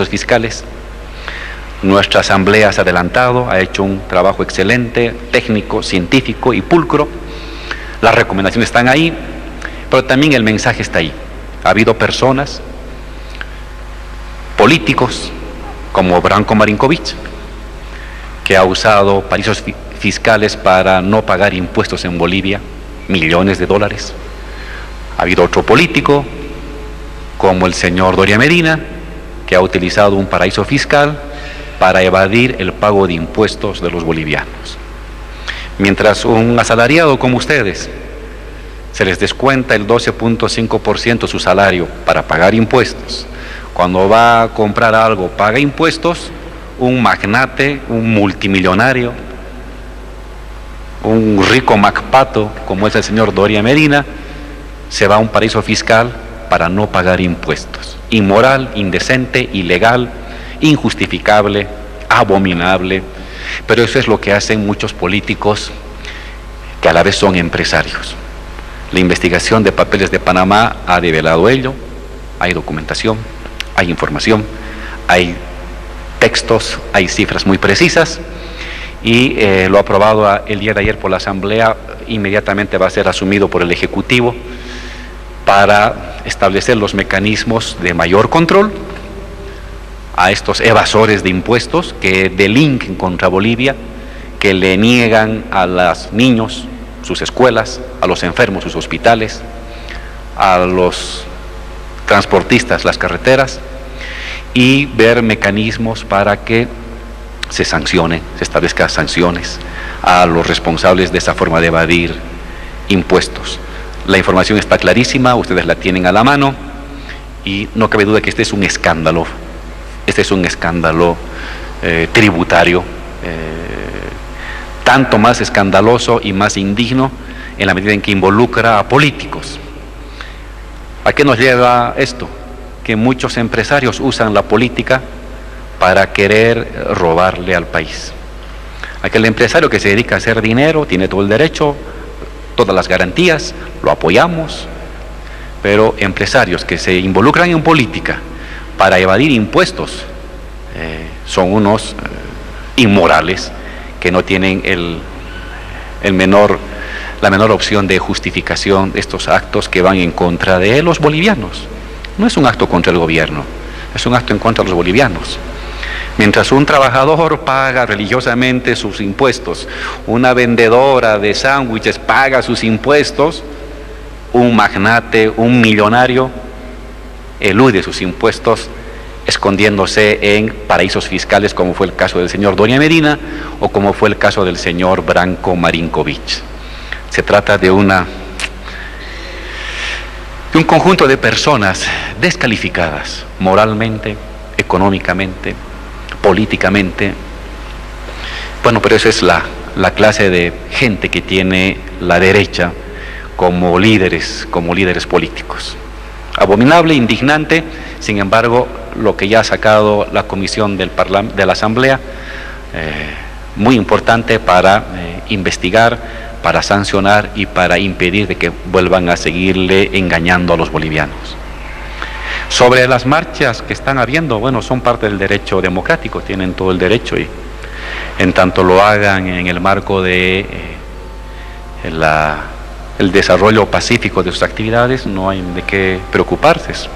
paraísos fiscales. Nuestra asamblea se ha adelantado, ha hecho un trabajo excelente, técnico, científico y pulcro. Las recomendaciones están ahí, pero también el mensaje está ahí. Ha habido personas, políticos, como Branko Marinkovic, que ha usado paraísos fiscales para no pagar impuestos en Bolivia, millones de dólares. Ha habido otro político, como el señor Doria Medina, que ha utilizado un paraíso fiscal para evadir el pago de impuestos de los bolivianos. Mientras un asalariado como ustedes se les descuenta el 12.5% de su salario para pagar impuestos, cuando va a comprar algo paga impuestos, un magnate, un multimillonario, un rico macpato como es el señor Doria Medina, se va a un paraíso fiscal para no pagar impuestos. Inmoral, indecente, ilegal, injustificable, abominable, pero eso es lo que hacen muchos políticos que a la vez son empresarios. La investigación de papeles de Panamá ha develado ello, hay documentación, hay información, hay textos, hay cifras muy precisas, y lo aprobado el día de ayer por la Asamblea inmediatamente va a ser asumido por el Ejecutivo para establecer los mecanismos de mayor control a estos evasores de impuestos que delinquen contra Bolivia, que le niegan a los niños sus escuelas, a los enfermos sus hospitales, a los transportistas las carreteras, y ver mecanismos para que se sancione, se establezcan sanciones a los responsables de esa forma de evadir impuestos. La información está clarísima, ustedes la tienen a la mano y no cabe duda que este es un escándalo tributario, tanto más escandaloso y más indigno en la medida en que involucra a políticos. ¿A qué nos lleva esto? Que muchos empresarios usan la política para querer robarle al país. Aquel empresario que se dedica a hacer dinero tiene todo el derecho, todas las garantías, lo apoyamos, pero empresarios que se involucran en política para evadir impuestos son unos inmorales que no tienen la menor opción de justificación de estos actos que van en contra de los bolivianos. No es un acto contra el gobierno, es un acto en contra de los bolivianos. Mientras un trabajador paga religiosamente sus impuestos, una vendedora de sándwiches paga sus impuestos, un magnate, un millonario, elude sus impuestos escondiéndose en paraísos fiscales, como fue el caso del señor Doria Medina o como fue el caso del señor Branko Marinkovic. Se trata de un conjunto de personas descalificadas moralmente, económicamente, políticamente. Bueno, pero esa es la clase de gente que tiene la derecha como líderes políticos. Abominable, indignante, sin embargo, lo que ya ha sacado la comisión de la Asamblea, muy importante para investigar, para sancionar y para impedir de que vuelvan a seguirle engañando a los bolivianos. Sobre las marchas que están habiendo, bueno, son parte del derecho democrático, tienen todo el derecho, y en tanto lo hagan en el marco de el desarrollo pacífico de sus actividades, no hay de qué preocuparse, es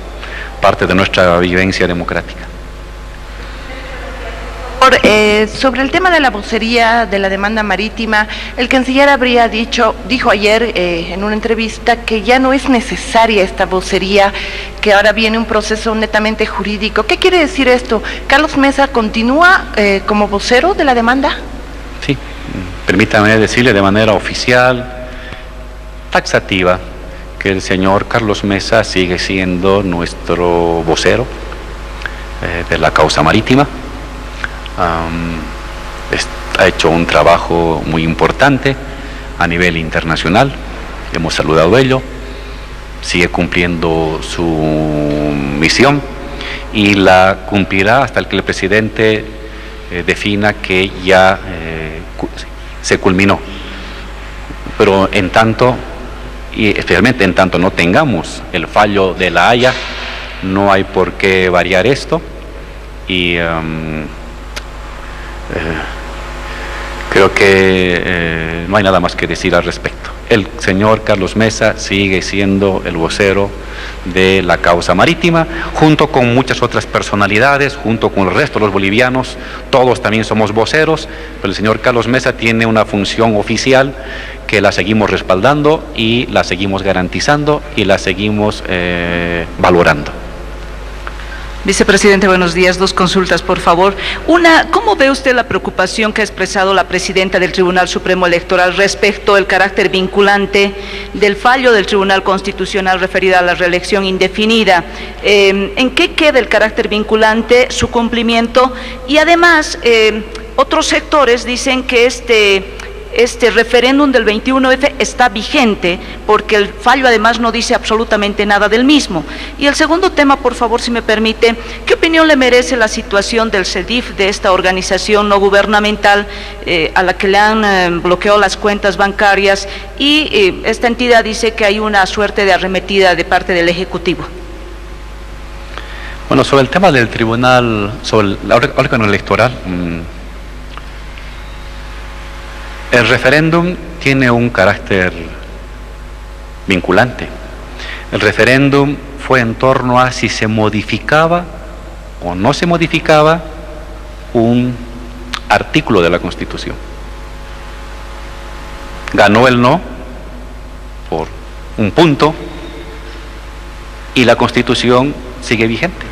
parte de nuestra vivencia democrática. Sobre el tema de la vocería de la demanda marítima, el canciller dijo ayer en una entrevista que ya no es necesaria esta vocería, que ahora viene un proceso netamente jurídico. ¿Qué quiere decir esto? ¿Carlos Mesa continúa como vocero de la demanda? Sí, permítame decirle de manera oficial, taxativa, que el señor Carlos Mesa sigue siendo nuestro vocero de la causa marítima. Ha hecho un trabajo muy importante a nivel internacional, hemos saludado ello, sigue cumpliendo su misión y la cumplirá hasta que el presidente defina que ya se culminó. Pero en tanto, y especialmente en tanto no tengamos el fallo de La Haya, no hay por qué variar esto. y creo que no hay nada más que decir al respecto. El señor Carlos Mesa sigue siendo el vocero de la causa marítima, junto con muchas otras personalidades, junto con el resto de los bolivianos, todos también somos voceros, pero el señor Carlos Mesa tiene una función oficial que la seguimos respaldando y la seguimos garantizando y la seguimos valorando. Vicepresidente, buenos días. Dos consultas, por favor. Una, ¿cómo ve usted la preocupación que ha expresado la presidenta del Tribunal Supremo Electoral respecto al carácter vinculante del fallo del Tribunal Constitucional referida a la reelección indefinida? ¿En qué queda el carácter vinculante, su cumplimiento? Y además, otros sectores dicen que este referéndum del 21F está vigente porque el fallo además no dice absolutamente nada del mismo. Y el segundo tema, por favor, si me permite, ¿qué opinión le merece la situación del CEDIF, de esta organización no gubernamental a la que le han bloqueado las cuentas bancarias y esta entidad dice que hay una suerte de arremetida de parte del Ejecutivo? Bueno, sobre el tema del tribunal, sobre el órgano electoral, el referéndum tiene un carácter vinculante. El referéndum fue en torno a si se modificaba o no se modificaba un artículo de la Constitución. Ganó el no por un punto y la Constitución sigue vigente.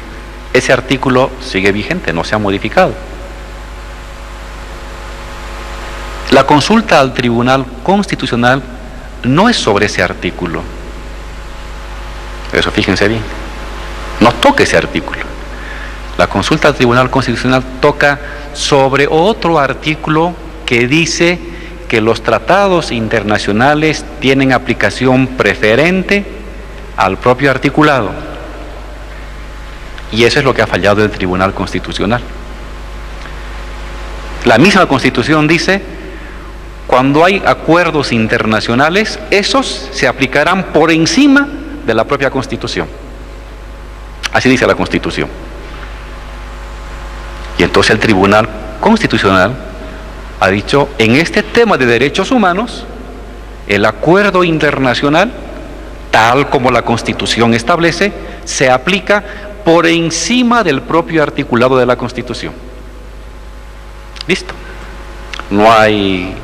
Ese artículo sigue vigente, no se ha modificado. La consulta al Tribunal Constitucional no es sobre ese artículo. Eso fíjense bien. No toca ese artículo. La consulta al Tribunal Constitucional toca sobre otro artículo que dice que los tratados internacionales tienen aplicación preferente al propio articulado. Y eso es lo que ha fallado el Tribunal Constitucional. La misma Constitución dice: cuando hay acuerdos internacionales, esos se aplicarán por encima de la propia Constitución. Así dice la Constitución. Y entonces el Tribunal Constitucional ha dicho, en este tema de derechos humanos, el acuerdo internacional, tal como la Constitución establece, se aplica por encima del propio articulado de la Constitución. Listo. No hay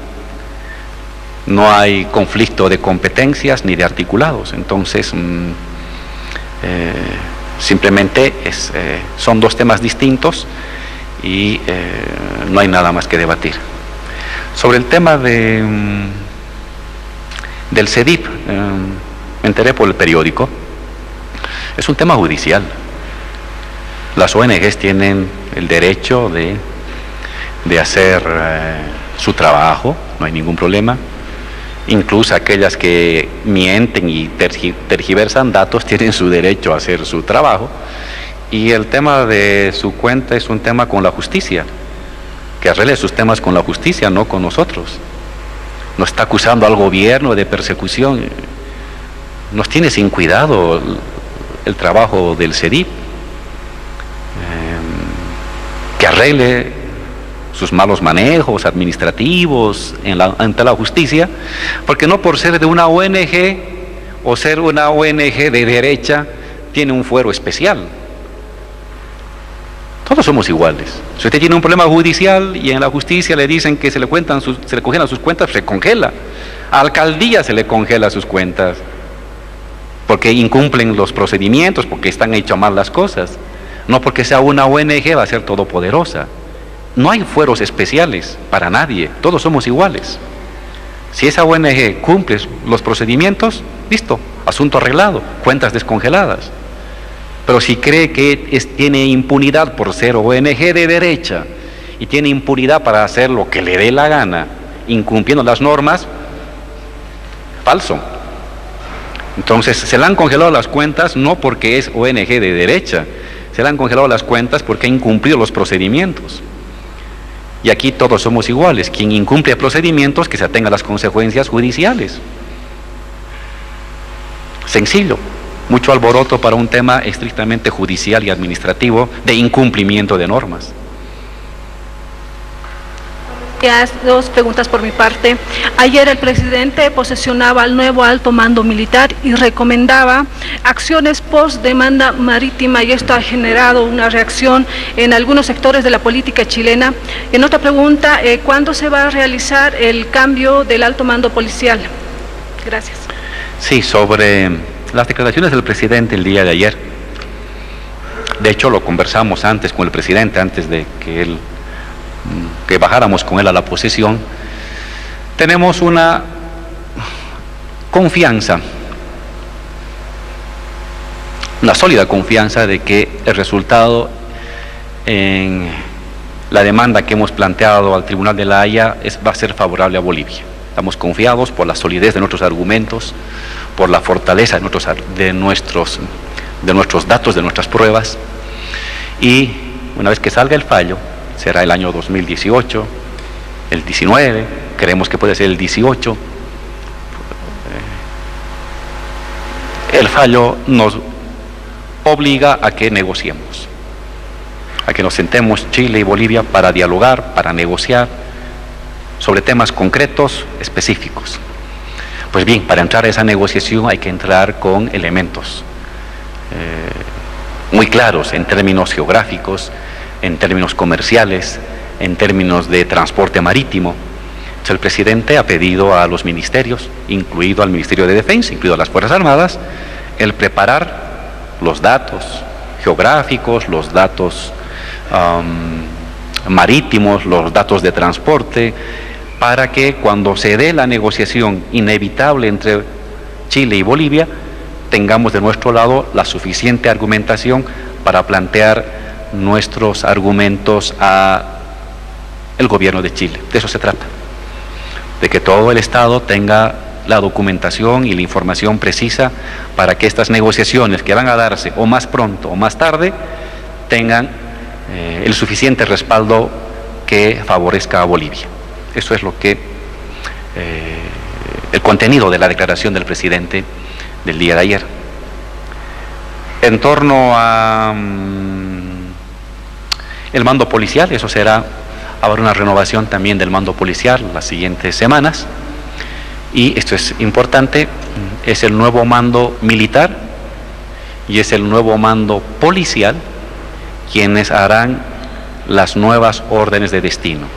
conflicto de competencias ni de articulados. Entonces, simplemente son dos temas distintos y no hay nada más que debatir. Sobre el tema del CEDIF, me enteré por el periódico, es un tema judicial. Las ONGs tienen el derecho de hacer su trabajo, no hay ningún problema. Incluso aquellas que mienten y tergiversan datos tienen su derecho a hacer su trabajo. Y el tema de su cuenta es un tema con la justicia. Que arregle sus temas con la justicia, no con nosotros. No está acusando al gobierno de persecución. Nos tiene sin cuidado el trabajo del CEDIF. Que arregle sus malos manejos administrativos ante la justicia, porque no por ser de una ONG o ser una ONG de derecha tiene un fuero especial. Todos somos iguales. Si usted tiene un problema judicial y en la justicia le dicen que se le congelan sus cuentas, se congela. A alcaldía se le congela sus cuentas porque incumplen los procedimientos, porque están hechas mal las cosas. No porque sea una ONG va a ser todopoderosa. No hay fueros especiales para nadie, todos somos iguales. Si esa ONG cumple los procedimientos, listo, asunto arreglado, cuentas descongeladas. Pero si cree que tiene impunidad por ser ONG de derecha y tiene impunidad para hacer lo que le dé la gana, incumpliendo las normas, falso. Entonces, se le han congelado las cuentas no porque es ONG de derecha, se le han congelado las cuentas porque ha incumplido los procedimientos. Y aquí todos somos iguales. Quien incumple procedimientos, que se atenga a las consecuencias judiciales. Sencillo. Mucho alboroto para un tema estrictamente judicial y administrativo de incumplimiento de normas. Dos preguntas por mi parte. Ayer el presidente posesionaba al nuevo alto mando militar y recomendaba acciones post demanda marítima, y esto ha generado una reacción en algunos sectores de la política chilena. En otra pregunta, ¿cuándo se va a realizar el cambio del alto mando policial? Gracias. Sí, sobre las declaraciones del presidente el día de ayer. De hecho, lo conversamos antes con el presidente, antes de que bajáramos con él a la posesión. Tenemos una confianza, una sólida confianza de que el resultado en la demanda que hemos planteado al Tribunal de la Haya va a ser favorable a Bolivia. Estamos confiados por la solidez de nuestros argumentos, por la fortaleza de nuestros datos, de nuestras pruebas, y una vez que salga el fallo, será el año 2018, el 19, creemos que puede ser el 18. El fallo nos obliga a que negociemos, a que nos sentemos Chile y Bolivia para dialogar, para negociar sobre temas concretos, específicos. Pues bien, para entrar a esa negociación hay que entrar con elementos muy claros en términos geográficos, en términos comerciales, en términos de transporte marítimo. Entonces, el presidente ha pedido a los ministerios, incluido al Ministerio de Defensa, incluido a las Fuerzas Armadas, el preparar los datos geográficos, los datos marítimos, los datos de transporte, para que cuando se dé la negociación inevitable entre Chile y Bolivia, tengamos de nuestro lado la suficiente argumentación para plantear nuestros argumentos a el gobierno de Chile. De eso se trata, de que todo el Estado tenga la documentación y la información precisa para que estas negociaciones que van a darse o más pronto o más tarde tengan el suficiente respaldo que favorezca a Bolivia. Eso es lo que el contenido de la declaración del presidente del día de ayer. En torno a el mando policial, eso será, habrá una renovación también del mando policial las siguientes semanas, y esto es importante, es el nuevo mando militar y es el nuevo mando policial quienes harán las nuevas órdenes de destino.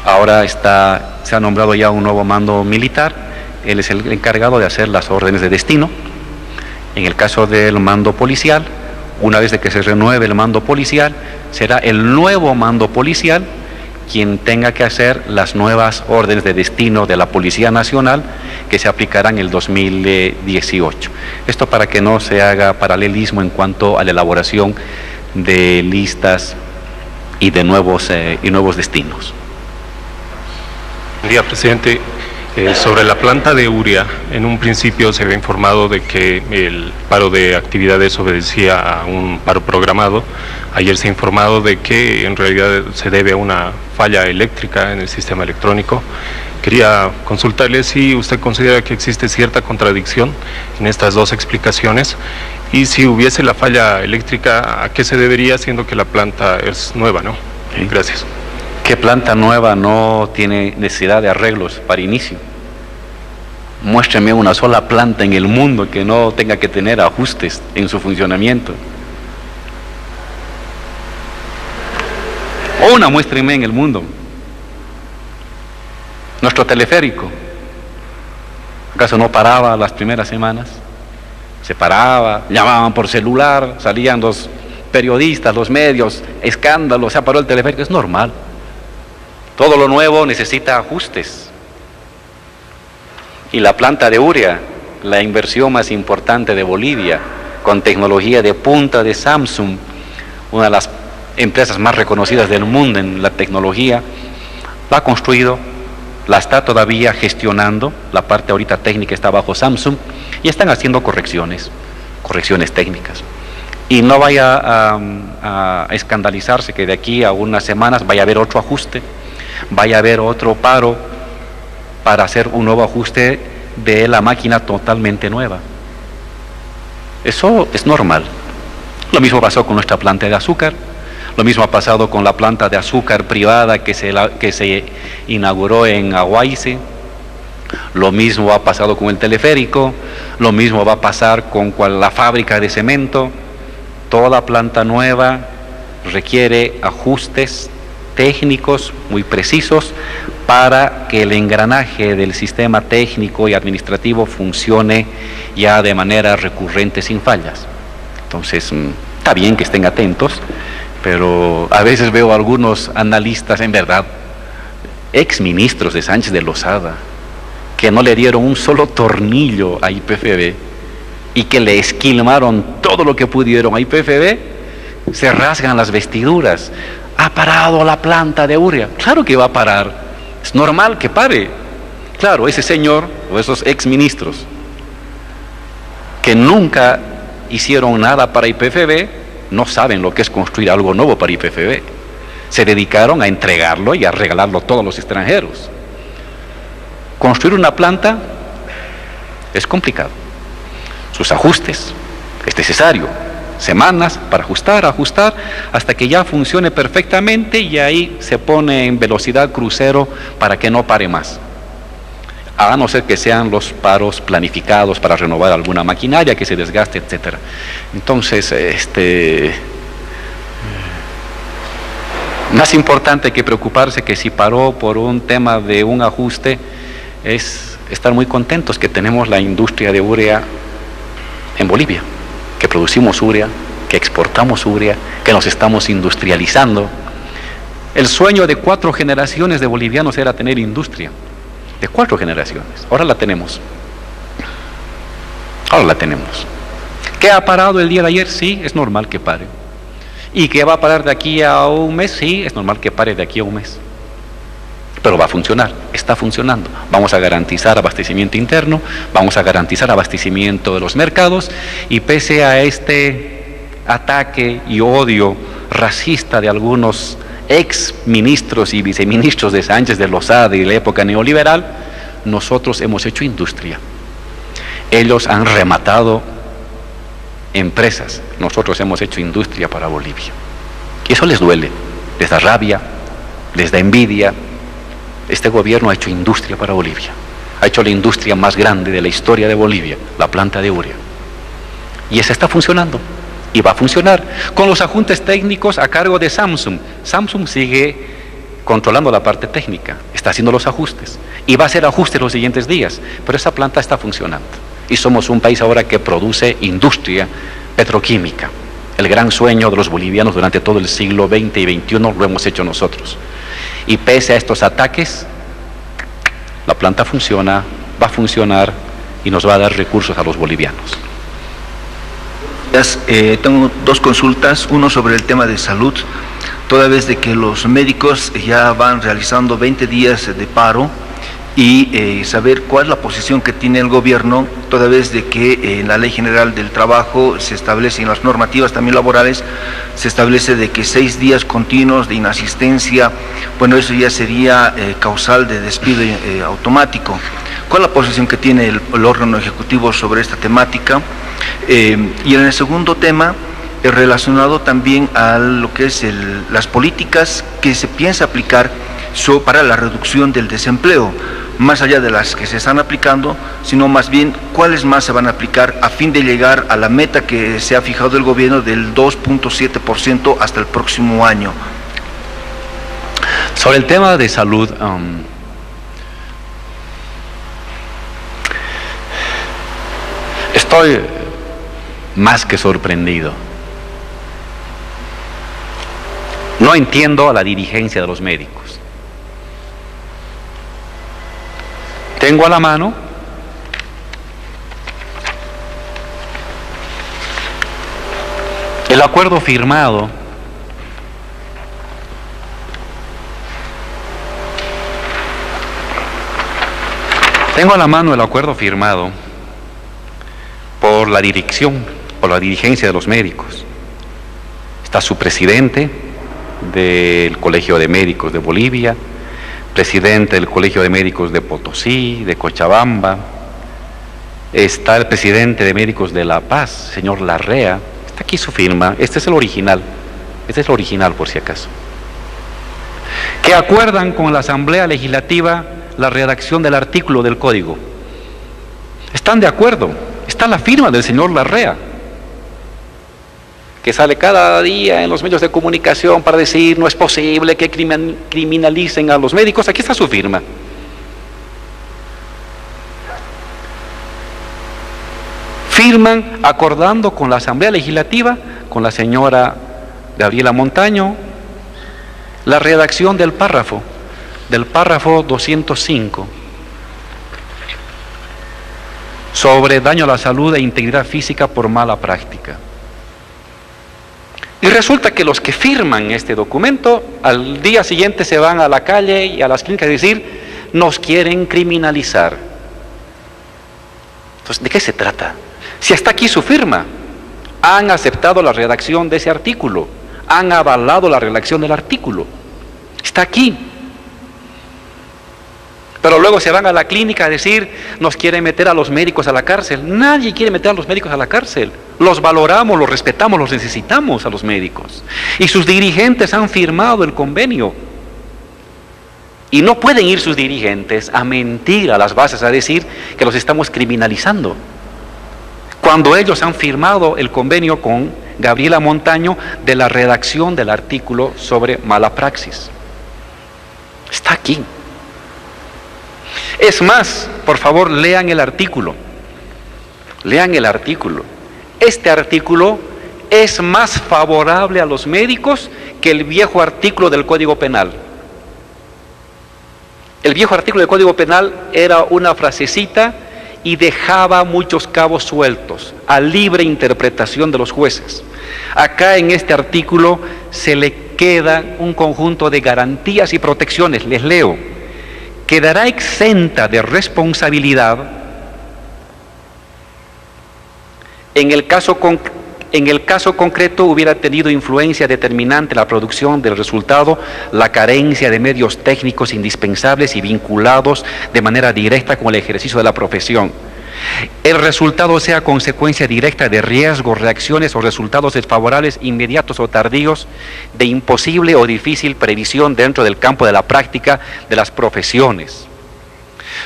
Ahora se ha nombrado ya un nuevo mando militar, él es el encargado de hacer las órdenes de destino. En el caso del mando policial, una vez de que se renueve el mando policial, será el nuevo mando policial quien tenga que hacer las nuevas órdenes de destino de la Policía Nacional que se aplicarán en el 2018. Esto para que no se haga paralelismo en cuanto a la elaboración de listas y de nuevos destinos. Buen día, presidente. Sobre la planta de Uria, en un principio se había informado de que el paro de actividades obedecía a un paro programado. Ayer se ha informado de que en realidad se debe a una falla eléctrica en el sistema electrónico. Quería consultarle si usted considera que existe cierta contradicción en estas dos explicaciones, y si hubiese la falla eléctrica, ¿a qué se debería, siendo que la planta es nueva, ¿no? Sí. Gracias. ¿Qué planta nueva no tiene necesidad de arreglos para inicio? Muéstreme una sola planta en el mundo que no tenga que tener ajustes en su funcionamiento. O una, muéstrenme en el mundo. Nuestro teleférico, ¿acaso no paraba las primeras semanas? Se paraba, llamaban por celular, salían los periodistas, los medios, escándalos, se paró el teleférico, es normal. Todo lo nuevo necesita ajustes. Y la planta de Uria, la inversión más importante de Bolivia, con tecnología de punta de Samsung, una de las empresas más reconocidas del mundo en la tecnología, la ha construido, la está todavía gestionando, la parte ahorita técnica está bajo Samsung, y están haciendo correcciones técnicas. Y no vaya a escandalizarse que de aquí a unas semanas vaya a haber otro ajuste, vaya a haber otro paro para hacer un nuevo ajuste de la máquina totalmente nueva. Eso es normal. Lo mismo pasó con nuestra planta de azúcar, lo mismo ha pasado con la planta de azúcar privada que se inauguró en Aguaize, lo mismo ha pasado con el teleférico, lo mismo va a pasar con la fábrica de cemento. Toda planta nueva requiere ajustes técnicos muy precisos para que el engranaje del sistema técnico y administrativo funcione ya de manera recurrente sin fallas. Entonces, está bien que estén atentos, pero a veces veo a algunos analistas, en verdad, exministros de Sánchez de Lozada, que no le dieron un solo tornillo a IPFB y que le esquilmaron todo lo que pudieron a IPFB, se rasgan las vestiduras. Ha parado la planta de urea. Claro que va a parar, es normal que pare. Claro, ese señor o esos exministros que nunca hicieron nada para IPFB no saben lo que es construir algo nuevo para IPFB. Se dedicaron a entregarlo y a regalarlo a todos los extranjeros. Construir una planta es complicado. Sus ajustes es necesario. Semanas para ajustar, hasta que ya funcione perfectamente y ahí se pone en velocidad crucero para que no pare más. A no ser que sean los paros planificados para renovar alguna maquinaria que se desgaste, etcétera. Entonces, más importante que preocuparse que si paró por un tema de un ajuste es estar muy contentos que tenemos la industria de urea en Bolivia, que producimos urea, que exportamos urea, que nos estamos industrializando. El sueño de 4 generaciones de bolivianos era tener industria, de 4 generaciones. Ahora la tenemos. ¿Qué ha parado el día de ayer? Sí, es normal que pare. ¿Y que va a parar de aquí a un mes? Sí, es normal que pare de aquí a un mes. Pero va a funcionar, está funcionando. Vamos a garantizar abastecimiento interno, vamos a garantizar abastecimiento de los mercados, y pese a este ataque y odio racista de algunos ex ministros y viceministros de Sánchez de Lozada y de la época neoliberal, nosotros hemos hecho industria. Ellos han rematado empresas, nosotros hemos hecho industria para Bolivia. Y eso les duele, les da rabia, les da envidia. Este gobierno ha hecho industria para Bolivia, ha hecho la industria más grande de la historia de Bolivia, la planta de urea. Y esa está funcionando, y va a funcionar, con los ajustes técnicos a cargo de Samsung. Samsung sigue controlando la parte técnica, está haciendo los ajustes, y va a hacer ajustes los siguientes días, pero esa planta está funcionando. Y somos un país ahora que produce industria petroquímica. El gran sueño de los bolivianos durante todo el siglo XX y XXI lo hemos hecho nosotros. Y pese a estos ataques, la planta funciona, va a funcionar y nos va a dar recursos a los bolivianos. Tengo 2 consultas, uno sobre el tema de salud, toda vez de que los médicos ya van realizando 20 días de paro, y saber cuál es la posición que tiene el gobierno, toda vez de que en la Ley General del Trabajo se establece, en las normativas también laborales, se establece de que 6 días continuos de inasistencia, bueno, eso ya sería causal de despido automático. ¿Cuál es la posición que tiene el órgano ejecutivo sobre esta temática? Y en el segundo tema, relacionado también a lo que es las políticas que se piensa aplicar para la reducción del desempleo, más allá de las que se están aplicando, sino más bien cuáles más se van a aplicar a fin de llegar a la meta que se ha fijado el gobierno del 2.7% hasta el próximo año. Sobre el tema de salud, estoy más que sorprendido. No entiendo a la dirigencia de los médicos. Tengo a la mano el acuerdo firmado por la dirección, por la dirigencia de los médicos. Está su presidente del Colegio de Médicos de Bolivia, presidente del Colegio de Médicos de Potosí, de Cochabamba, está el presidente de Médicos de La Paz, señor Larrea, está aquí su firma, este es el original por si acaso, que acuerdan con la Asamblea Legislativa la redacción del artículo del Código. Están de acuerdo, está la firma del señor Larrea, que sale cada día en los medios de comunicación para decir no es posible que criminalicen a los médicos. Aquí está su firma. Firman acordando con la Asamblea Legislativa, con la señora Gabriela Montaño, la redacción del párrafo 205 sobre daño a la salud e integridad física por mala práctica. Y resulta que los que firman este documento al día siguiente se van a la calle y a las clínicas a decir nos quieren criminalizar. Entonces, ¿de qué se trata? Si está aquí su firma, han aceptado la redacción de ese artículo, han avalado la redacción del artículo, está aquí. Pero luego se van a la clínica a decir, nos quieren meter a los médicos a la cárcel. Nadie quiere meter a los médicos a la cárcel. Los valoramos, los respetamos, los necesitamos a los médicos. Y sus dirigentes han firmado el convenio. Y no pueden ir sus dirigentes a mentir a las bases, a decir que los estamos criminalizando, cuando ellos han firmado el convenio con Gabriela Montaño de la redacción del artículo sobre mala praxis. Está aquí. Es más, por favor, lean el artículo. Lean el artículo. Este artículo es más favorable a los médicos que el viejo artículo del Código Penal. El viejo artículo del Código Penal era una frasecita y dejaba muchos cabos sueltos a libre interpretación de los jueces. Acá en este artículo se le queda un conjunto de garantías y protecciones. Les leo: quedará exenta de responsabilidad en el caso concreto hubiera tenido influencia determinante en la producción del resultado la carencia de medios técnicos indispensables y vinculados de manera directa con el ejercicio de la profesión. El resultado sea consecuencia directa de riesgos, reacciones o resultados desfavorables inmediatos o tardíos de imposible o difícil previsión dentro del campo de la práctica de las profesiones.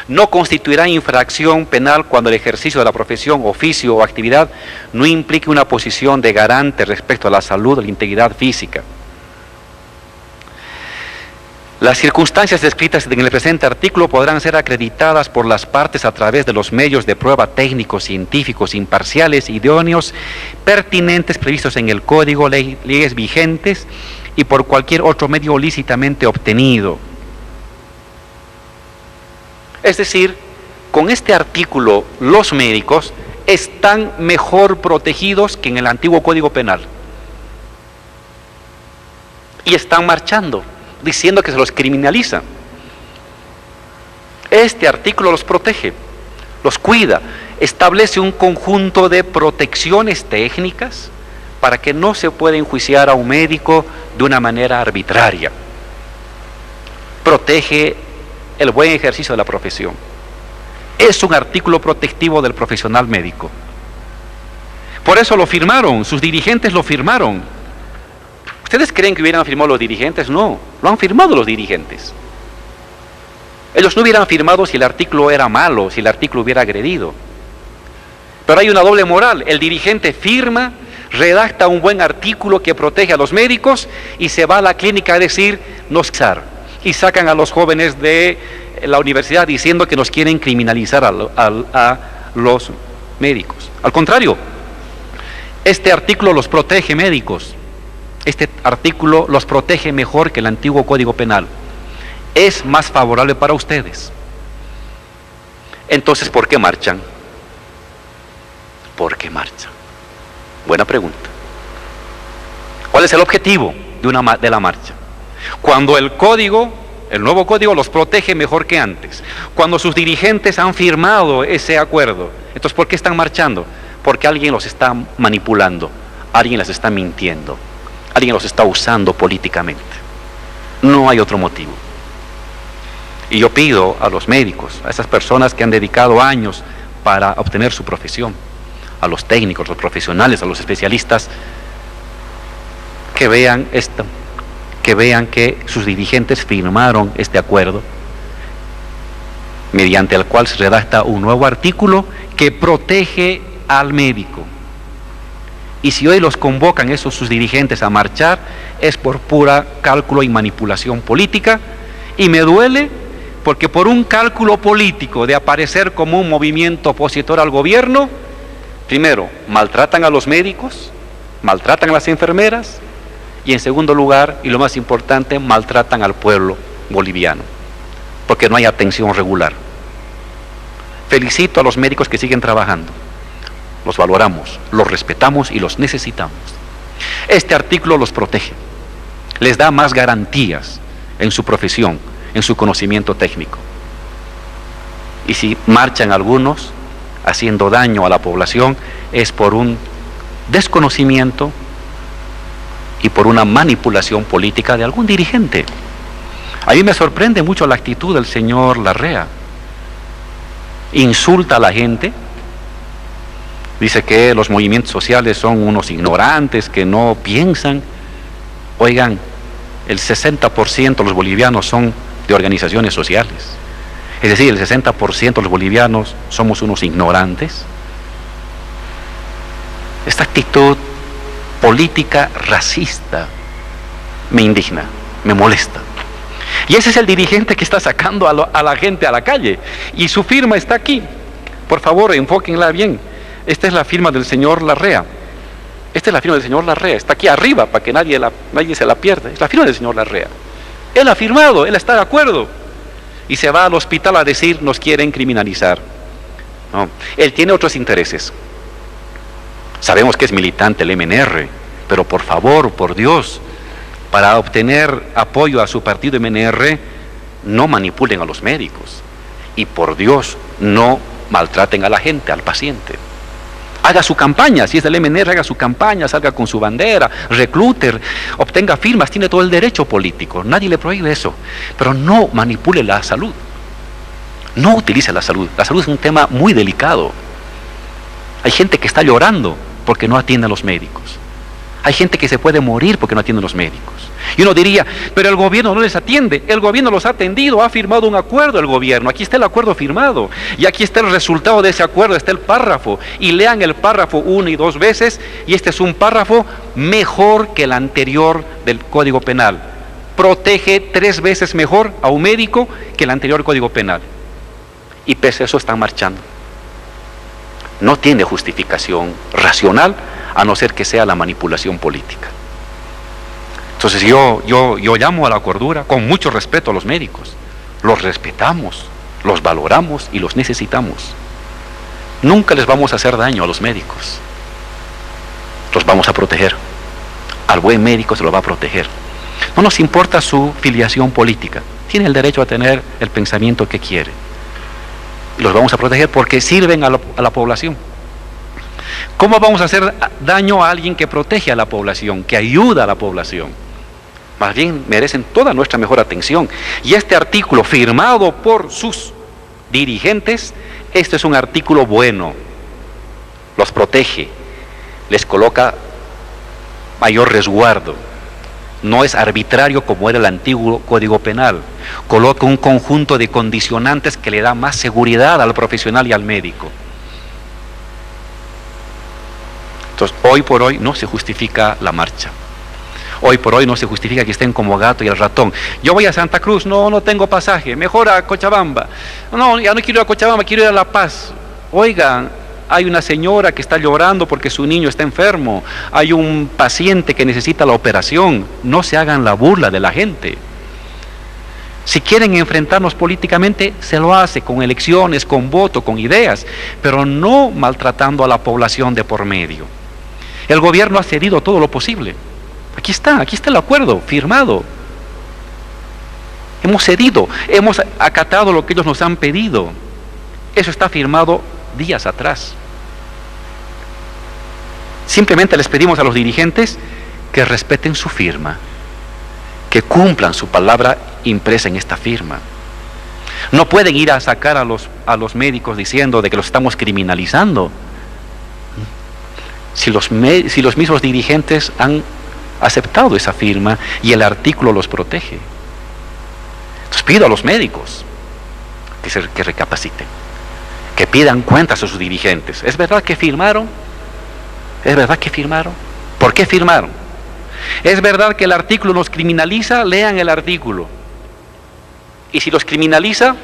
No constituirá infracción penal cuando el ejercicio de la profesión, oficio o actividad no implique una posición de garante respecto a la salud o la integridad física. Las circunstancias descritas en el presente artículo podrán ser acreditadas por las partes a través de los medios de prueba técnicos, científicos, imparciales, idóneos, pertinentes previstos en el Código, leyes vigentes y por cualquier otro medio lícitamente obtenido. Es decir, con este artículo los médicos están mejor protegidos que en el antiguo Código Penal. Y están marchando, diciendo que se los criminaliza. Este artículo los protege, los cuida, establece un conjunto de protecciones técnicas para que no se pueda enjuiciar a un médico de una manera arbitraria. Protege el buen ejercicio de la profesión. Es un artículo protectivo del profesional médico. Por eso lo firmaron, sus dirigentes lo firmaron. ¿Ustedes creen que hubieran firmado los dirigentes? No, lo han firmado los dirigentes. Ellos no hubieran firmado si el artículo era malo, si el artículo hubiera agredido. Pero hay una doble moral. El dirigente firma, redacta un buen artículo que protege a los médicos y se va a la clínica a decir, nos y sacan a los jóvenes de la universidad diciendo que nos quieren criminalizar a los médicos. Al contrario, este artículo los protege médicos. Este artículo los protege mejor que el antiguo Código Penal. Es más favorable para ustedes. Entonces, ¿por qué marchan? ¿Por qué marchan? Buena pregunta. ¿Cuál es el objetivo de la marcha? Cuando el nuevo código los protege mejor que antes, cuando sus dirigentes han firmado ese acuerdo, entonces ¿por qué están marchando? Porque alguien los está manipulando, alguien les está mintiendo, alguien los está usando políticamente. No hay otro motivo. Y yo pido a los médicos, a esas personas que han dedicado años para obtener su profesión. A los técnicos, los profesionales, a los especialistas, que vean esto, que vean que sus dirigentes firmaron este acuerdo, mediante el cual se redacta un nuevo artículo que protege al médico. Y si hoy los convocan esos sus dirigentes a marchar, es por pura cálculo y manipulación política, y me duele porque por un cálculo político de aparecer como un movimiento opositor al gobierno, primero, maltratan a los médicos, maltratan a las enfermeras, y en segundo lugar, y lo más importante, maltratan al pueblo boliviano, porque no hay atención regular. Felicito a los médicos que siguen trabajando. Los valoramos, los respetamos y los necesitamos. Este artículo los protege, les da más garantías en su profesión, en su conocimiento técnico. Y si marchan algunos haciendo daño a la población, es por un desconocimiento y por una manipulación política de algún dirigente. A mí me sorprende mucho la actitud del señor Larrea. Insulta a la gente, dice que los movimientos sociales son unos ignorantes, que no piensan. Oigan, el 60% de los bolivianos son de organizaciones sociales. Es decir, el 60% de los bolivianos somos unos ignorantes. Esta actitud política racista me indigna, me molesta. Y ese es el dirigente que está sacando a la gente a la calle. Y su firma está aquí. Por favor, enfóquenla bien. Esta es la firma del señor Larrea. Esta es la firma del señor Larrea. Está aquí arriba para que nadie se la pierda. Es la firma del señor Larrea. Él ha firmado, él está de acuerdo. Y se va al hospital a decir, nos quieren criminalizar. No, él tiene otros intereses. Sabemos que es militante el MNR, pero por favor, por Dios, para obtener apoyo a su partido MNR, no manipulen a los médicos. Y por Dios, no maltraten a la gente, al paciente. Haga su campaña, si es del MNR, haga su campaña, salga con su bandera, reclute, obtenga firmas, tiene todo el derecho político, nadie le prohíbe eso. Pero no manipule la salud, no utilice la salud. La salud es un tema muy delicado. Hay gente que está llorando porque no atiende a los médicos. Hay gente que se puede morir porque no atiende a los médicos. Y uno diría, pero el gobierno no les atiende. El gobierno los ha atendido, ha firmado un acuerdo el gobierno. Aquí está el acuerdo firmado. Y aquí está el resultado de ese acuerdo, está el párrafo. Y lean el párrafo 1 y 2 veces. Y este es un párrafo mejor que el anterior del Código Penal. Protege 3 veces mejor a un médico que el anterior Código Penal. Y pese a eso están marchando. No tiene justificación racional, a no ser que sea la manipulación política. Entonces yo llamo a la cordura, con mucho respeto a los médicos. Los respetamos, los valoramos y los necesitamos. Nunca les vamos a hacer daño a los médicos. Los vamos a proteger. Al buen médico se lo va a proteger. No nos importa su filiación política. Tiene el derecho a tener el pensamiento que quiere. Y los vamos a proteger porque sirven a la población. ¿Cómo vamos a hacer daño a alguien que protege a la población, que ayuda a la población? Más bien merecen toda nuestra mejor atención. Y este artículo firmado por sus dirigentes, este es un artículo bueno. Los protege, les coloca mayor resguardo. No es arbitrario como era el antiguo Código Penal. Coloca un conjunto de condicionantes que le da más seguridad al profesional y al médico. Entonces, hoy por hoy no se justifica la marcha. Hoy por hoy no se justifica que estén como gato y el ratón. Yo voy a Santa Cruz, no tengo pasaje, mejor a Cochabamba. No, ya no quiero ir a Cochabamba, quiero ir a La Paz. Oigan, hay una señora que está llorando porque su niño está enfermo. Hay un paciente que necesita la operación. No se hagan la burla de la gente. Si quieren enfrentarnos políticamente, se lo hace con elecciones, con voto, con ideas, pero no maltratando a la población de por medio. El gobierno ha cedido todo lo posible. Aquí está el acuerdo firmado. Hemos cedido, hemos acatado lo que ellos nos han pedido. Eso está firmado días atrás. Simplemente les pedimos a los dirigentes que respeten su firma, que cumplan su palabra impresa en esta firma. No pueden ir a sacar a los médicos diciendo de que los estamos criminalizando. Si los mismos dirigentes han aceptado esa firma y el artículo los protege. Entonces pido a los médicos que recapaciten, que pidan cuentas a sus dirigentes. ¿Es verdad que firmaron? ¿Es verdad que firmaron? ¿Por qué firmaron? ¿Es verdad que el artículo nos criminaliza? Lean el artículo. Y si los criminaliza,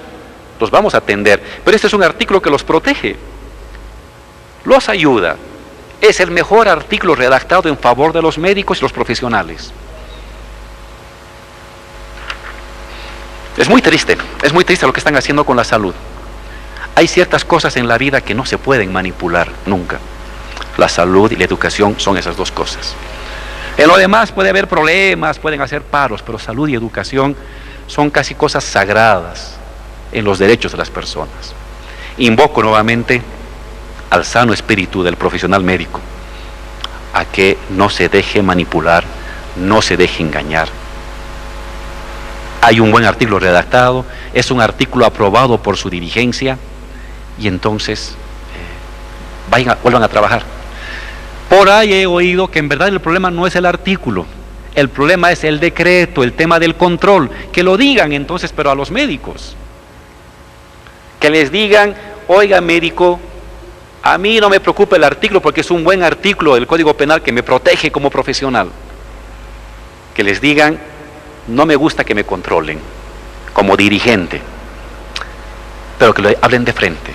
los vamos a atender. Pero este es un artículo que los protege, los ayuda. Es el mejor artículo redactado en favor de los médicos y los profesionales. Es muy triste lo que están haciendo con la salud. Hay ciertas cosas en la vida que no se pueden manipular nunca. La salud y la educación son esas dos cosas. En lo demás puede haber problemas, pueden hacer paros, pero salud y educación son casi cosas sagradas en los derechos de las personas. Invoco nuevamente al sano espíritu del profesional médico, a que no se deje manipular, no se deje engañar. Hay un buen artículo redactado, es un artículo aprobado por su dirigencia, y entonces vuelvan a trabajar. Por ahí he oído que en verdad el problema no es el artículo, el problema es el decreto, el tema del control. Que lo digan entonces, pero a los médicos. Que les digan, oiga médico, a mí no me preocupa el artículo porque es un buen artículo del Código Penal que me protege como profesional. Que les digan, no me gusta que me controlen como dirigente, pero que lo hablen de frente.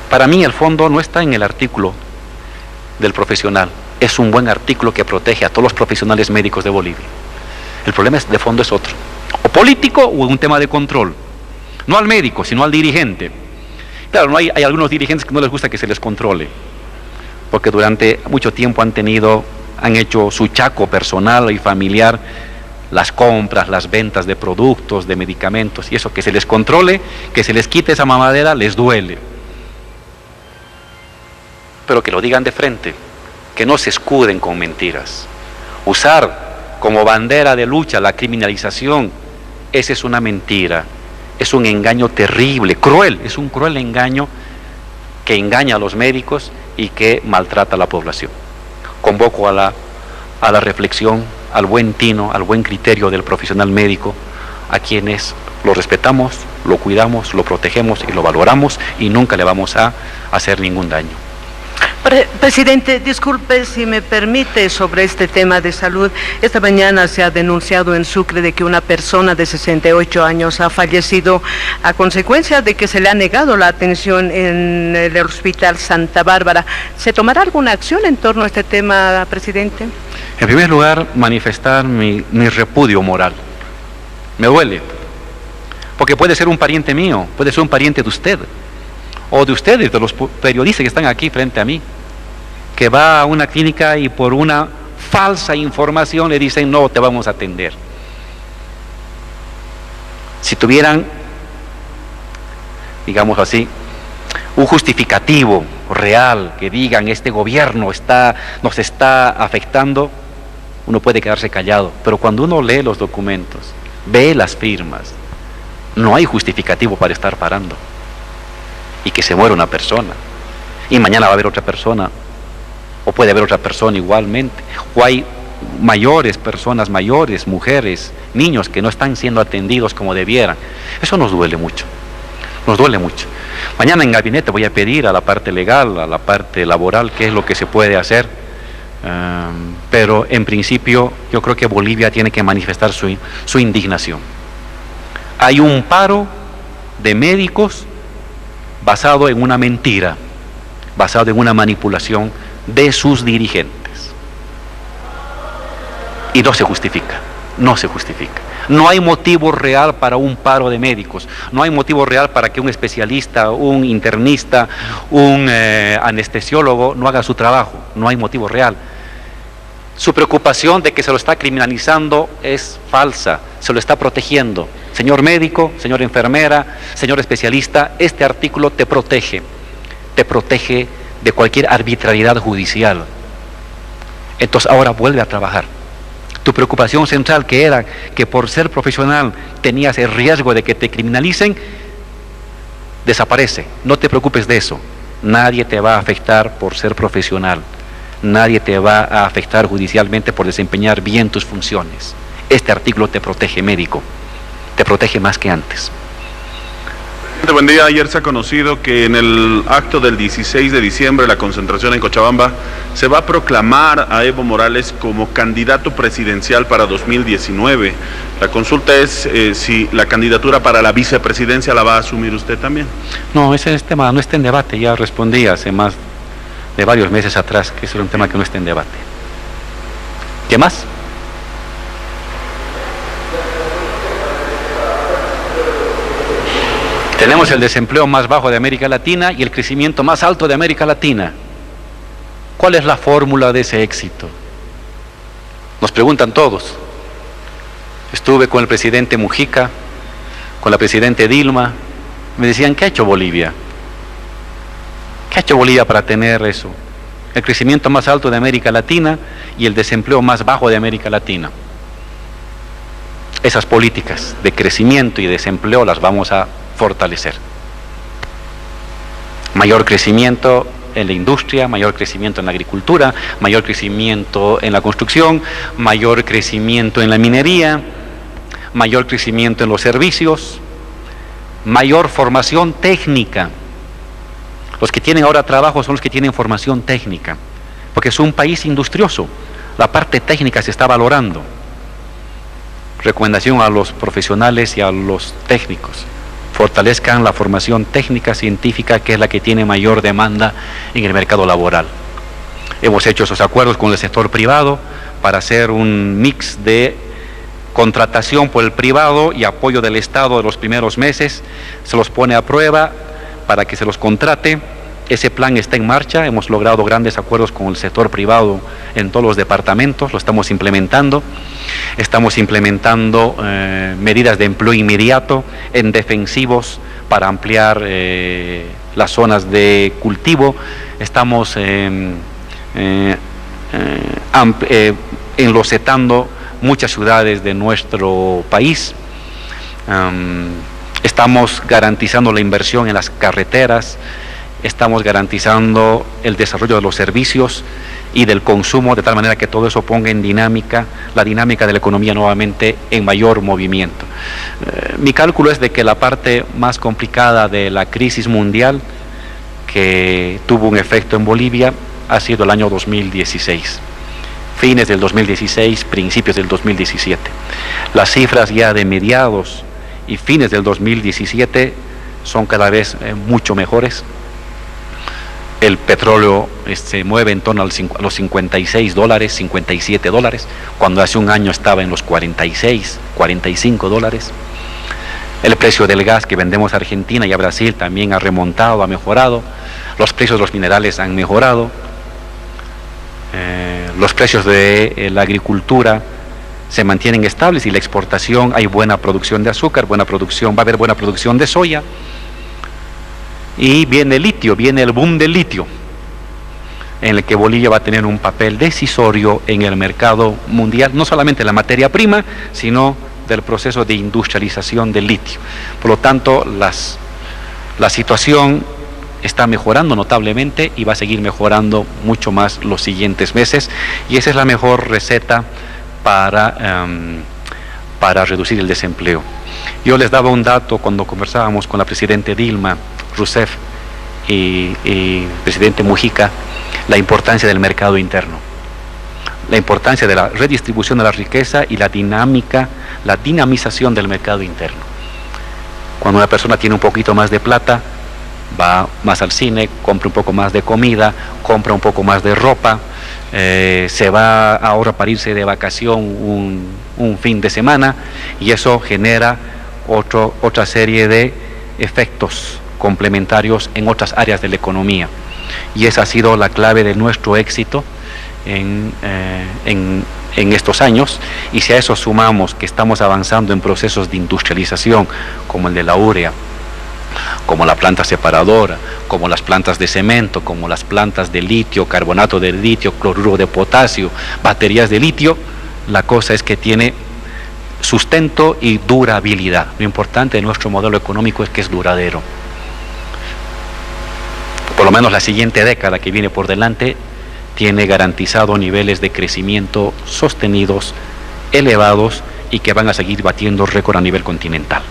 Para mí el fondo no está en el artículo del profesional, es un buen artículo que protege a todos los profesionales médicos de Bolivia. El problema de fondo es otro, o político o un tema de control, no al médico, sino al dirigente. Claro, hay algunos dirigentes que no les gusta que se les controle, porque durante mucho tiempo han hecho su chaco personal y familiar, las compras, las ventas de productos, de medicamentos, y eso, que se les controle, que se les quite esa mamadera, les duele. Pero que lo digan de frente, que no se escuden con mentiras. Usar como bandera de lucha la criminalización, esa es una mentira, es un engaño terrible, cruel, es un cruel engaño que engaña a los médicos y que maltrata a la población. Convoco a la reflexión, al buen tino, al buen criterio del profesional médico, a quienes lo respetamos, lo cuidamos, lo protegemos y lo valoramos, y nunca le vamos a hacer ningún daño. Presidente, disculpe si me permite sobre este tema de salud. Esta mañana se ha denunciado en Sucre de que una persona de 68 años ha fallecido a consecuencia de que se le ha negado la atención en el Hospital Santa Bárbara. ¿Se tomará alguna acción en torno a este tema, presidente? En primer lugar, manifestar mi repudio moral. Me duele, porque puede ser un pariente mío, puede ser un pariente de usted, o de ustedes, de los periodistas que están aquí frente a mí, que va a una clínica y por una falsa información le dicen, no, te vamos a atender. Si tuvieran, digamos así, un justificativo real, que digan, este gobierno nos está afectando, uno puede quedarse callado. Pero cuando uno lee los documentos, ve las firmas, no hay justificativo para estar parando y que se muera una persona, y mañana va a haber otra persona, o puede haber otra persona igualmente, o hay personas mayores, mujeres, niños que no están siendo atendidos como debieran. Eso nos duele mucho, nos duele mucho. Mañana en gabinete voy a pedir a la parte legal, a la parte laboral, qué es lo que se puede hacer, pero en principio yo creo que Bolivia tiene que manifestar su indignación. Hay un paro de médicos basado en una mentira, basado en una manipulación de sus dirigentes. Y no se justifica, no se justifica. No hay motivo real para un paro de médicos, no hay motivo real para que un especialista, un internista, un anestesiólogo no haga su trabajo, no hay motivo real. Su preocupación de que se lo está criminalizando es falsa, se lo está protegiendo. Señor médico, señora enfermera, señor especialista, este artículo te protege de cualquier arbitrariedad judicial. Entonces ahora vuelve a trabajar, Tu preocupación central, que era que por ser profesional tenías el riesgo de que te criminalicen, desaparece. No te preocupes de eso. Nadie te va a afectar por ser profesional. Nadie te va a afectar judicialmente por desempeñar bien tus funciones. Este artículo te protege, médico. Te protege más que antes. Buen día. Ayer se ha conocido que en el acto del 16 de diciembre, la concentración en Cochabamba, se va a proclamar a Evo Morales como candidato presidencial para 2019. La consulta es si la candidatura para la vicepresidencia la va a asumir usted también. No, ese tema no está en debate. Ya respondí hace más de varios meses atrás que ese era un tema que no está en debate. ¿Qué más? Tenemos el desempleo más bajo de América Latina y el crecimiento más alto de América Latina. ¿Cuál es la fórmula de ese éxito? Nos preguntan todos. Estuve con el presidente Mujica, con la presidenta Dilma, me decían, ¿qué ha hecho Bolivia? ¿Qué ha hecho Bolivia para tener eso? El crecimiento más alto de América Latina y el desempleo más bajo de América Latina. Esas políticas de crecimiento y desempleo las vamos a fortalecer. Mayor crecimiento en la industria, mayor crecimiento en la agricultura, mayor crecimiento en la construcción, mayor crecimiento en la minería, mayor crecimiento en los servicios, mayor formación técnica. Los que tienen ahora trabajo son los que tienen formación técnica, porque es un país industrioso. La parte técnica se está valorando. Recomendación a los profesionales y a los técnicos: fortalezcan la formación técnica científica, que es la que tiene mayor demanda en el mercado laboral. Hemos hecho esos acuerdos con el sector privado para hacer un mix de contratación por el privado y apoyo del Estado de los primeros meses. Se los pone a prueba para que se los contrate. Ese plan está en marcha. Hemos logrado grandes acuerdos con el sector privado en todos los departamentos. Lo estamos implementando. Estamos implementando medidas de empleo inmediato en defensivos para ampliar las zonas de cultivo. Estamos enlocetando muchas ciudades de nuestro país. Estamos garantizando la inversión en las carreteras. Estamos garantizando el desarrollo de los servicios y del consumo, de tal manera que todo eso ponga en dinámica, la dinámica de la economía nuevamente en mayor movimiento. Mi cálculo es de que la parte más complicada de la crisis mundial, que tuvo un efecto en Bolivia, ha sido el año 2016. Fines del 2016, principios del 2017. Las cifras ya de mediados y fines del 2017 son cada vez mucho mejores. El petróleo se mueve en torno a los $56, $57, cuando hace un año estaba en los 46, $45. El precio del gas que vendemos a Argentina y a Brasil también ha remontado, ha mejorado. Los precios de los minerales han mejorado. Los precios de la agricultura se mantienen estables y la exportación, hay buena producción de azúcar, va a haber buena producción de soya. Y viene el litio, viene el boom del litio, en el que Bolivia va a tener un papel decisorio en el mercado mundial, no solamente la materia prima, sino del proceso de industrialización del litio. Por lo tanto, la situación está mejorando notablemente y va a seguir mejorando mucho más los siguientes meses, y esa es la mejor receta para reducir el desempleo. Yo les daba un dato cuando conversábamos con la presidenta Dilma Rousseff y presidente Mujica, la importancia del mercado interno, la importancia de la redistribución de la riqueza y la dinamización del mercado interno. Cuando una persona tiene un poquito más de plata, va más al cine, compra un poco más de comida, compra un poco más de ropa, se va ahora para irse de vacación un fin de semana, y eso genera otra serie de efectos complementarios en otras áreas de la economía, y esa ha sido la clave de nuestro éxito en estos años. Y si a eso sumamos que estamos avanzando en procesos de industrialización como el de la urea, como la planta separadora, como las plantas de cemento, como las plantas de litio, carbonato de litio, cloruro de potasio, baterías de litio, la cosa es que tiene sustento y durabilidad. Lo importante de nuestro modelo económico es que es duradero. Por lo menos la siguiente década que viene por delante tiene garantizado niveles de crecimiento sostenidos, elevados y que van a seguir batiendo récord a nivel continental.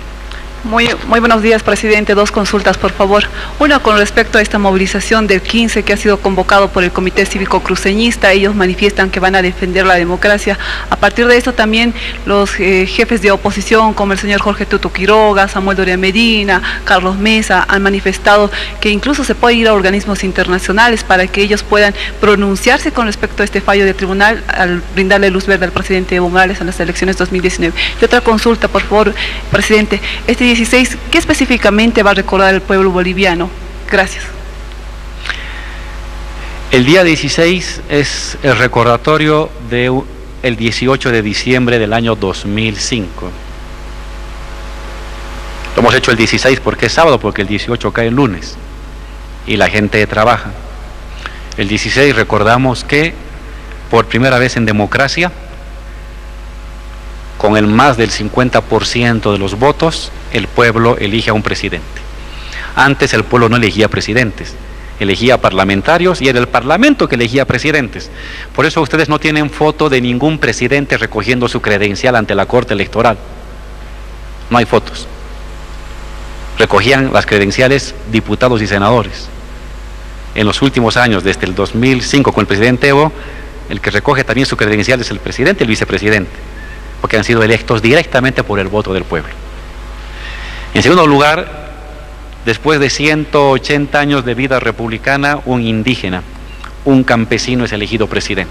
Muy buenos días, presidente. Dos consultas, por favor. Una con respecto a esta movilización del 15 que ha sido convocado por el Comité Cívico Cruceñista. Ellos manifiestan que van a defender la democracia. A partir de esto también los jefes de oposición, como el señor Jorge Tuto Quiroga, Samuel Doria Medina, Carlos Mesa, han manifestado que incluso se puede ir a organismos internacionales para que ellos puedan pronunciarse con respecto a este fallo del tribunal al brindarle luz verde al presidente Evo Morales en las elecciones 2019. Y otra consulta, por favor, presidente. Este 16, ¿qué específicamente va a recordar el pueblo boliviano? Gracias. El día 16 es el recordatorio del 18 de diciembre del año 2005. Lo hemos hecho el 16 porque es sábado, porque el 18 cae el lunes y la gente trabaja. El 16 recordamos que por primera vez en democracia, con el más del 50% de los votos, el pueblo elige a un presidente. Antes el pueblo no elegía presidentes, elegía parlamentarios y era el parlamento que elegía presidentes. Por eso ustedes no tienen foto de ningún presidente recogiendo su credencial ante la Corte Electoral. No hay fotos. Recogían las credenciales diputados y senadores. En los últimos años, desde el 2005 con el presidente Evo, el que recoge también su credencial es el presidente y el vicepresidente, porque han sido electos directamente por el voto del pueblo. En segundo lugar, después de 180 años de vida republicana, un indígena, un campesino es elegido presidente.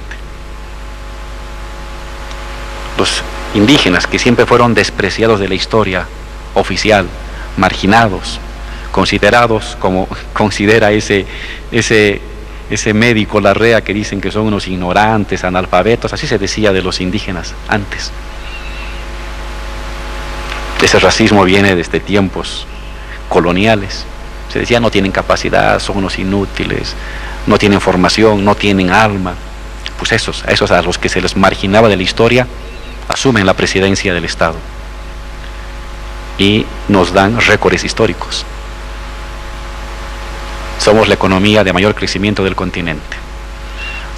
Los indígenas, que siempre fueron despreciados de la historia oficial, marginados, considerados como considera ese médico Larrea, que dicen que son unos ignorantes, analfabetos, así se decía de los indígenas antes. Ese racismo viene desde tiempos coloniales. Se decía no tienen capacidad, son unos inútiles, no tienen formación, no tienen alma. Pues esos a los que se les marginaba de la historia, asumen la presidencia del Estado y nos dan récords históricos. Somos la economía de mayor crecimiento del continente.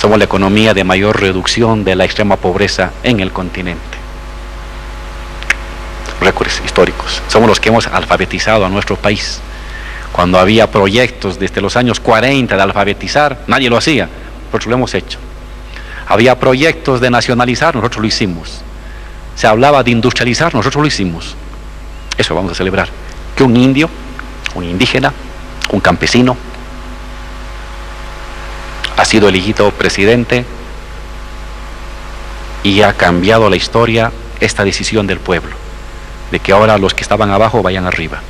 Somos la economía de mayor reducción de la extrema pobreza en el continente. Récords históricos. Somos los que hemos alfabetizado a nuestro país. Cuando había proyectos desde los años 40 de alfabetizar, nadie lo hacía, nosotros lo hemos hecho. Había proyectos de nacionalizar, nosotros lo hicimos. Se hablaba de industrializar, nosotros lo hicimos. Eso vamos a celebrar. Que un indio, un indígena, un campesino ha sido elegido presidente y ha cambiado la historia esta decisión del pueblo, de que ahora los que estaban abajo vayan arriba,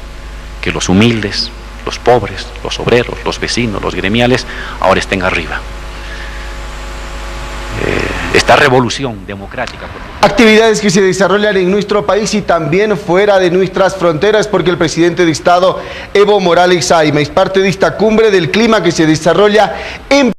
que los humildes, los pobres, los obreros, los vecinos, los gremiales, ahora estén arriba. Esta revolución democrática. Actividades que se desarrollan en nuestro país y también fuera de nuestras fronteras, porque el presidente de Estado, Evo Morales Ayma, es parte de esta cumbre del clima que se desarrolla en